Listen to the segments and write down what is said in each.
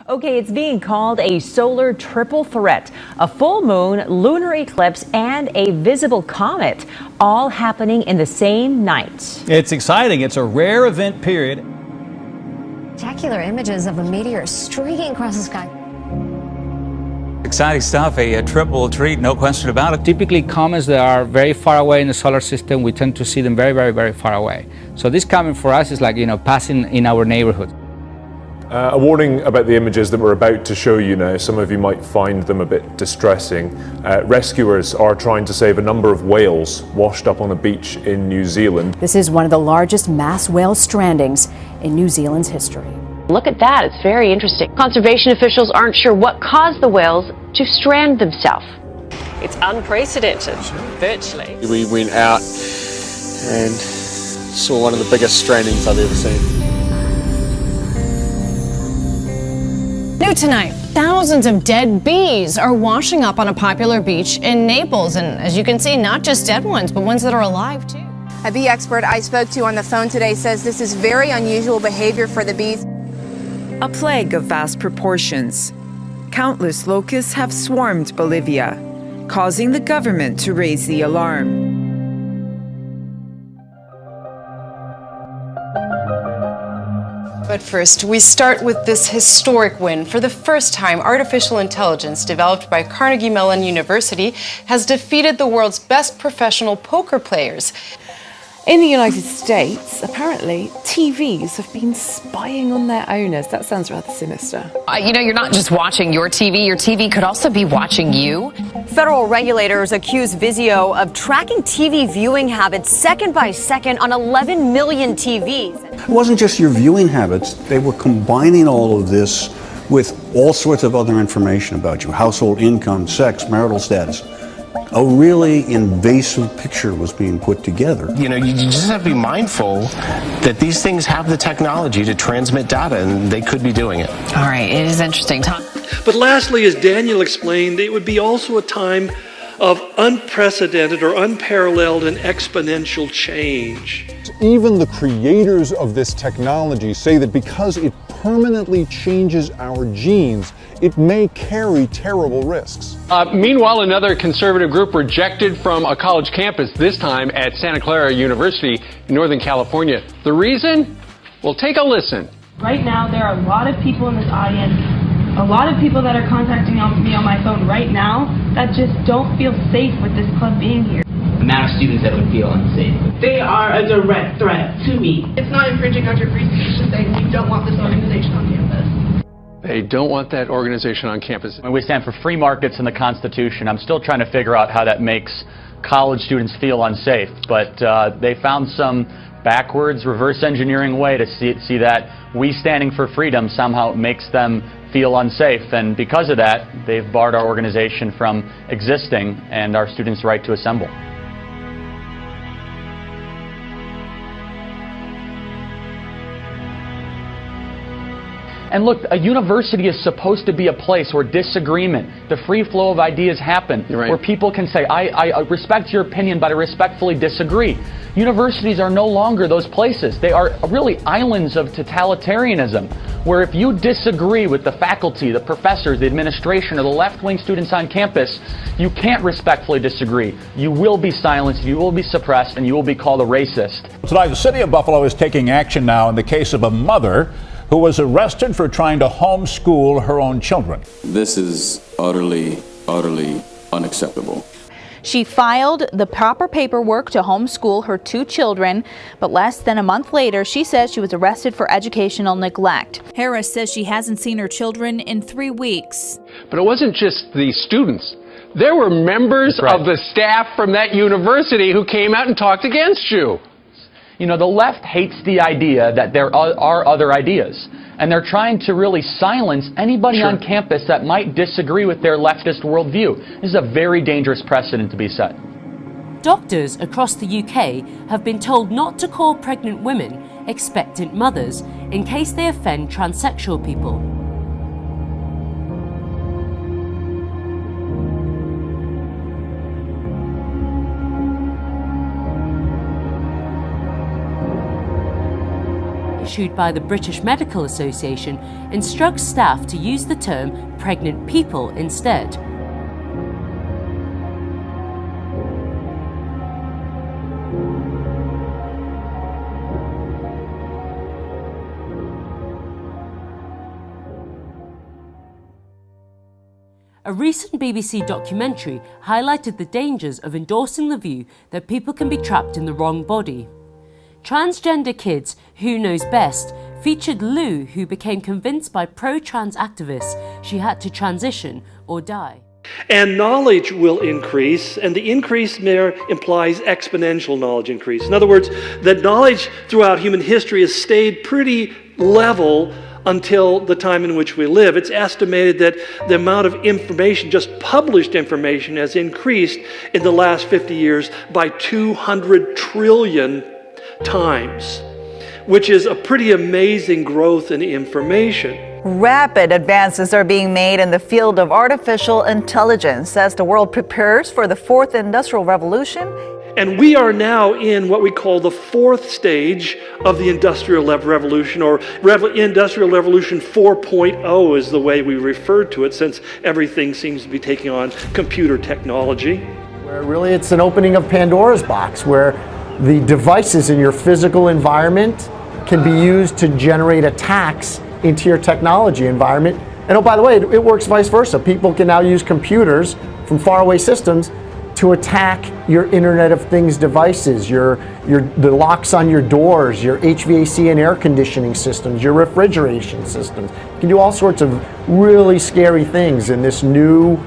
Okay, it's being called a solar triple threat. A full moon, lunar eclipse, and a visible comet, all happening in the same night. It's exciting. It's a rare event, period. Spectacular images of a meteor streaking across the sky. Exciting stuff, a triple treat, no question about it. Typically, comets that are very far away in the solar system, we tend to see them very, very, very far away. So this comet for us is like, passing in our neighborhood. A warning about the images that we're about to show you now. Some of you might find them a bit distressing. Rescuers are trying to save a number of whales washed up on a beach in New Zealand. This is one of the largest mass whale strandings in New Zealand's history. Look at that, it's very interesting. Conservation officials aren't sure what caused the whales to strand themselves. It's unprecedented, virtually. We went out and saw one of the biggest strandings I've ever seen. New tonight, thousands of dead bees are washing up on a popular beach in Naples. And as you can see, not just dead ones, but ones that are alive too. A bee expert I spoke to on the phone today says this is very unusual behavior for the bees. A plague of vast proportions. Countless locusts have swarmed Bolivia, causing the government to raise the alarm. But first, we start with this historic win. For the first time, artificial intelligence developed by Carnegie Mellon University has defeated the world's best professional poker players. In the United States, apparently, TVs have been spying on their owners. That sounds rather sinister. You're not just watching your TV could also be watching you. Federal regulators accuse Vizio of tracking TV viewing habits second by second on 11 million TVs. It wasn't just your viewing habits. They were combining all of this with all sorts of other information about you, household income, sex, marital status. A really invasive picture was being put together. You just have to be mindful that these things have the technology to transmit data, and they could be doing it. All right, it is interesting. Tom. But lastly, as Daniel explained, it would be also a time of unprecedented or unparalleled and exponential change. Even the creators of this technology say that because it permanently changes our genes, it may carry terrible risks. Meanwhile, another conservative group rejected from a college campus, this time at Santa Clara University in Northern California. The reason? Well, take a listen. Right now, there are a lot of people in this audience, a lot of people that are contacting me on my phone right now that just don't feel safe with this club being here. The amount of students that would feel unsafe. They are a direct threat to me. It's not infringing on your free speech to say we don't want this organization on campus. They don't want that organization on campus. When we stand for free markets in the Constitution, I'm still trying to figure out how that makes college students feel unsafe. But they found some backwards, reverse engineering way to see that we standing for freedom somehow makes them feel unsafe. And because of that, they've barred our organization from existing and our students' right to assemble. And look, a university is supposed to be a place where disagreement, the free flow of ideas happen, where people can say, I respect your opinion, but I respectfully disagree. Universities are no longer those places. They are really islands of totalitarianism, where if you disagree with the faculty, the professors, the administration, or the left-wing students on campus, you can't respectfully disagree. You will be silenced, you will be suppressed, and you will be called a racist. Tonight, the city of Buffalo is taking action now in the case of a mother who was arrested for trying to homeschool her own children. This is utterly unacceptable. She filed the proper paperwork to homeschool her 2 children, but less than a month later, she says she was arrested for educational neglect. Harris says she hasn't seen her children in 3 weeks. But it wasn't just the students. There were members of the staff from that university who came out and talked against you. The left hates the idea that there are other ideas, and they're trying to really silence anybody on campus that might disagree with their leftist worldview. This is a very dangerous precedent to be set. Doctors across the UK have been told not to call pregnant women expectant mothers in case they offend transsexual people. issued by the British Medical Association instructs staff to use the term pregnant people instead. A recent BBC documentary highlighted the dangers of endorsing the view that people can be trapped in the wrong body. Transgender Kids, Who Knows Best featured Lou, who became convinced by pro-trans activists she had to transition or die. And knowledge will increase, and the increase there implies exponential knowledge increase. In other words, that knowledge throughout human history has stayed pretty level until the time in which we live. It's estimated that the amount of information, just published information, has increased in the last 50 years by 200 trillion times, which is a pretty amazing growth in information. Rapid advances are being made in the field of artificial intelligence as the world prepares for the fourth industrial revolution. And we are now in what we call the fourth stage of the Industrial Revolution, or Industrial Revolution 4.0 is the way we refer to it, since everything seems to be taking on computer technology. Where really it's an opening of Pandora's box, where the devices in your physical environment can be used to generate attacks into your technology environment. And oh, by the way, it works vice versa. People can now use computers from faraway systems to attack your Internet of Things devices, the locks on your doors, your HVAC and air conditioning systems, your refrigeration systems. You can do all sorts of really scary things in this new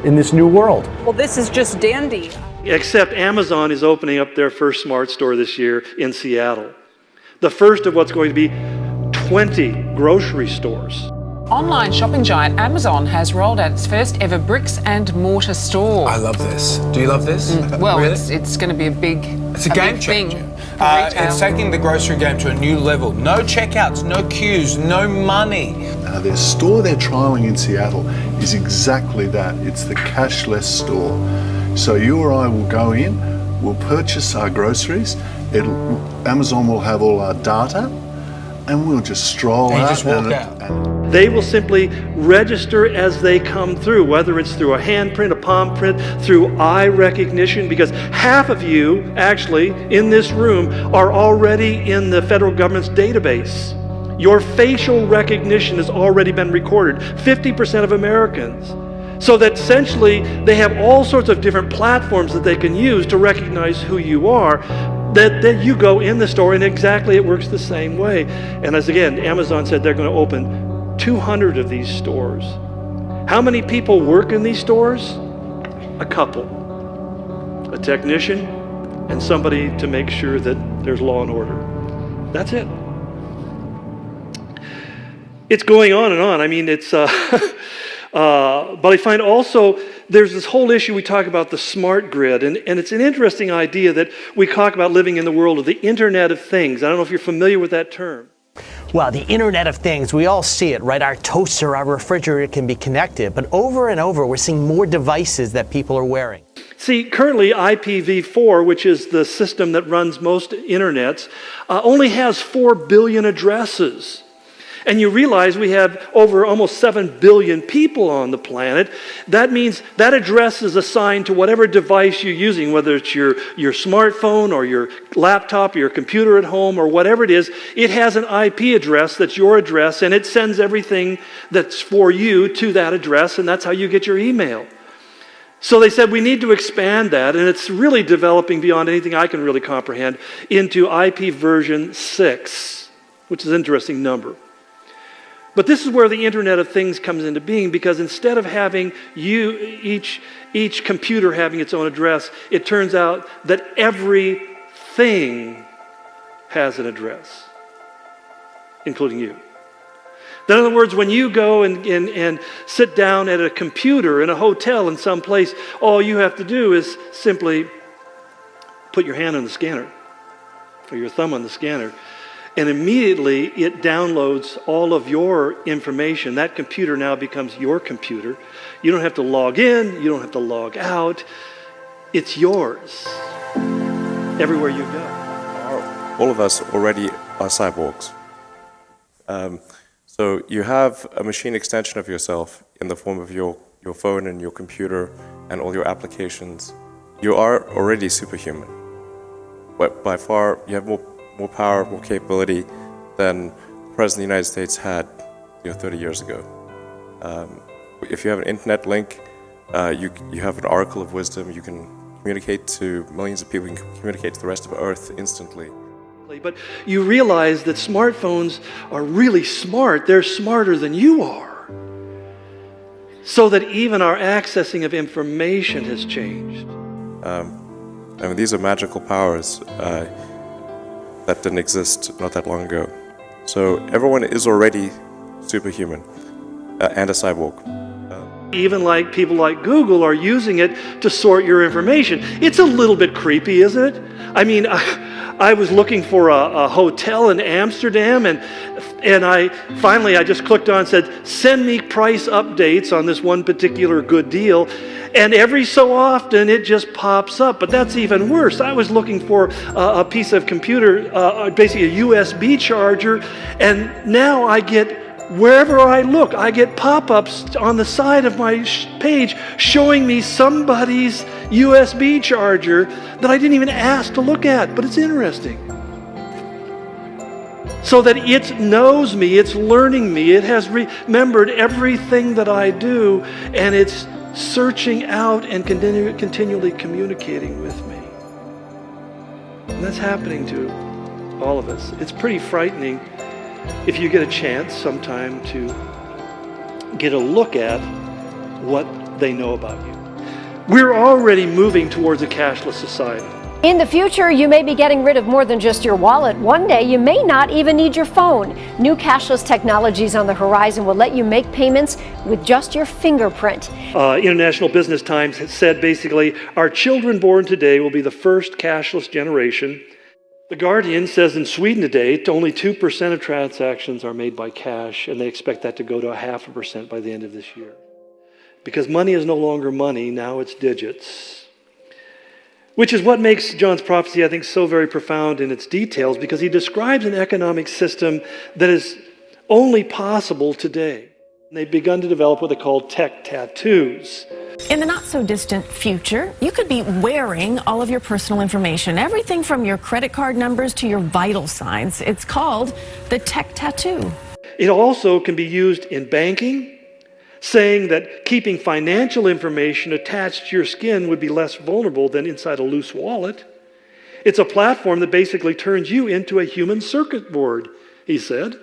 world. Well, this is just dandy. Except Amazon is opening up their first smart store this year in Seattle. The first of what's going to be 20 grocery stores. Online shopping giant Amazon has rolled out its first ever bricks and mortar store. I love this. Do you love this? Well, really? it's going to be a big It's a game changer. It's taking the grocery game to a new level. No checkouts, no queues, no money. Their store they're trialling in Seattle is exactly that. It's the cashless store. So you or I will go in, we'll purchase our groceries, Amazon will have all our data, and we'll just stroll out. Just walk out. They will simply register as they come through, whether it's through a handprint, a palm print, through eye recognition, because half of you, actually, in this room, are already in the federal government's database. Your facial recognition has already been recorded, 50% of Americans. So that essentially they have all sorts of different platforms that they can use to recognize who you are, that you go in the store and exactly it works the same way. And as again, Amazon said they're going to open 200 of these stores. How many people work in these stores? A couple. A technician and somebody to make sure that there's law and order. That's it. It's going on and on. I mean, it's... but I find also there's this whole issue we talk about the smart grid, and it's an interesting idea that we talk about living in the world of the Internet of Things. I don't know if you're familiar with that term. Well, the Internet of Things, we all see it, right? Our toaster, our refrigerator can be connected, but over and over we're seeing more devices that people are wearing. See, currently IPv4, which is the system that runs most internets, only has 4 billion addresses. And you realize we have over almost 7 billion people on the planet. That means that address is assigned to whatever device you're using, whether it's your smartphone or your laptop or your computer at home or whatever it is. It has an IP address that's your address, and it sends everything that's for you to that address, and that's how you get your email. So they said we need to expand that, and it's really developing beyond anything I can really comprehend into IP version 6, which is an interesting number. But this is where the Internet of Things comes into being, because instead of having each computer having its own address, it turns out that everything has an address, including you. In other words, when you go and sit down at a computer in a hotel in some place, all you have to do is simply put your hand on the scanner, or your thumb on the scanner, and immediately it downloads all of your information. That computer now becomes your computer. You don't have to log in, you don't have to log out. It's yours everywhere you go. All of us already are cyborgs. So you have a machine extension of yourself in the form of your phone and your computer and all your applications. You are already superhuman. But by far, you have more power, more capability than the President of the United States had 30 years ago. If you have an internet link, you have an oracle of wisdom. You can communicate to millions of people. You can communicate to the rest of Earth instantly. But you realize that smartphones are really smart. They're smarter than you are. So that even our accessing of information has changed. I mean, these are magical powers that didn't exist not that long ago. So everyone is already superhuman and a cyborg. Even like people like Google are using it to sort your information. It's a little bit creepy, isn't it? I mean, I was looking for a hotel in Amsterdam, and I just clicked on and said, send me price updates on this one particular good deal. And every so often it just pops up. But that's even worse. I was looking for a piece of computer, basically a USB charger, and now I get, wherever I look, I get pop-ups on the side of my page showing me somebody's USB charger that I didn't even ask to look at, but it's interesting. So that it knows me, it's learning me, it has remembered everything that I do, and it's searching out and continually communicating with me. And that's happening to all of us. It's pretty frightening if you get a chance sometime to get a look at what they know about you. We're already moving towards a cashless society. In the future, you may be getting rid of more than just your wallet. One day, you may not even need your phone. New cashless technologies on the horizon will let you make payments with just your fingerprint. International Business Times has said basically, our children born today will be the first cashless generation. The Guardian says in Sweden today, only 2% of transactions are made by cash, and they expect that to go to 0.5% by the end of this year. Because money is no longer money, now it's digits. Which is what makes John's prophecy, I think, so very profound in its details, because he describes an economic system that is only possible today. And they've begun to develop what they call tech tattoos. In the not-so-distant future, you could be wearing all of your personal information, everything from your credit card numbers to your vital signs. It's called the tech tattoo. It also can be used in banking, saying that keeping financial information attached to your skin would be less vulnerable than inside a loose wallet. It's a platform that basically turns you into a human circuit board, he said.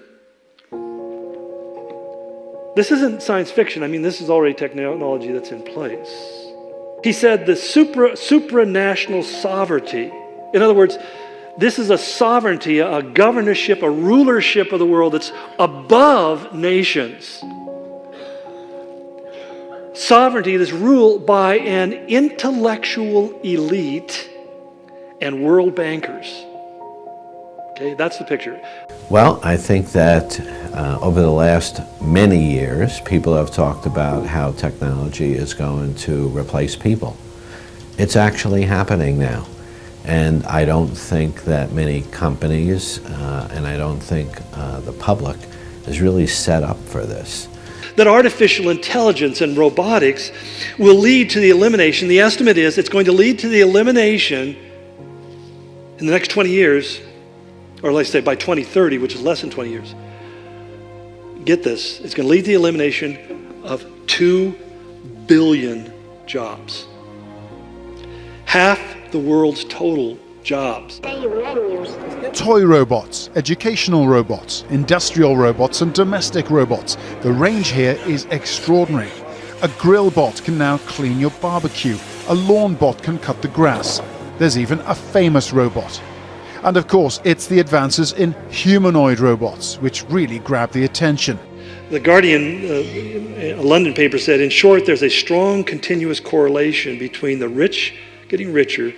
This isn't science fiction. I mean, this is already technology that's in place. He said the supranational sovereignty. In other words, this is a sovereignty, a governorship, a rulership of the world that's above nations. Sovereignty that's ruled by an intellectual elite and world bankers. Okay, that's the picture. Well, I think that over the last many years, people have talked about how technology is going to replace people. It's actually happening now. And I don't think that many companies, and I don't think the public is really set up for this. That artificial intelligence and robotics will lead to the elimination. The estimate is it's going to lead to the elimination in the next 20 years, or let's say by 2030, which is less than 20 years. Get this, it's going to lead to the elimination of 2 billion jobs. Half the world's total jobs. Toy robots, educational robots, industrial robots, and domestic robots. The range here is extraordinary. A grill bot can now clean your barbecue. A lawn bot can cut the grass. There's even a famous robot. And of course, it's the advances in humanoid robots which really grab the attention. The Guardian, a London paper said, in short, there's a strong continuous correlation between the rich getting richer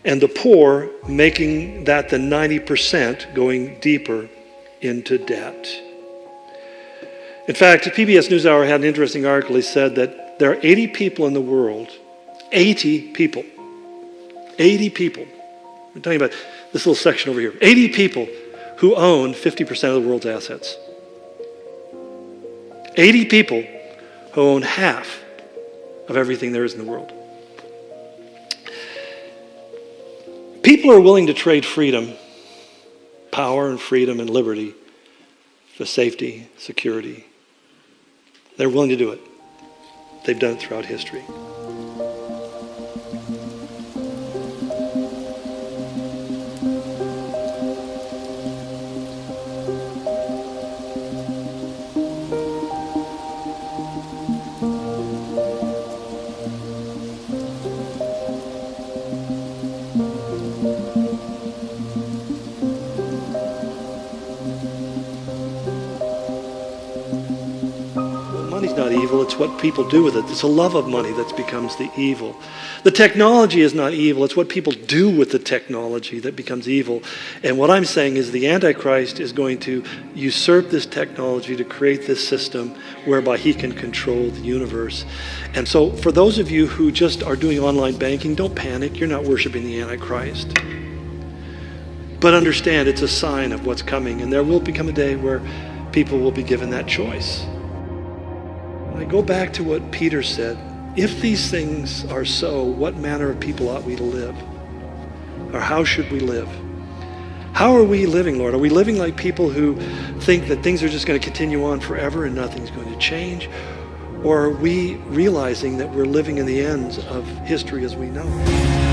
and the poor making that the 90% going deeper into debt. In fact, PBS NewsHour had an interesting article. He said that there are 80 people in the world, 80 people. We're talking about this little section over here. 80 people who own 50% of the world's assets. 80 people who own half of everything there is in the world. People are willing to trade freedom, power and freedom and liberty for safety, security. They're willing to do it. They've done it throughout history. Money's not evil, it's what people do with it. It's a love of money that becomes the evil. The technology is not evil, it's what people do with the technology that becomes evil. And what I'm saying is the Antichrist is going to usurp this technology to create this system whereby he can control the universe. And so for those of you who just are doing online banking, don't panic, you're not worshiping the Antichrist. But understand it's a sign of what's coming, and there will become a day where people will be given that choice. I go back to what Peter said. If these things are so, what manner of people ought we to live? Or how should we live? How are we living, Lord? Are we living like people who think that things are just going to continue on forever and nothing's going to change? Or are we realizing that we're living in the ends of history as we know it?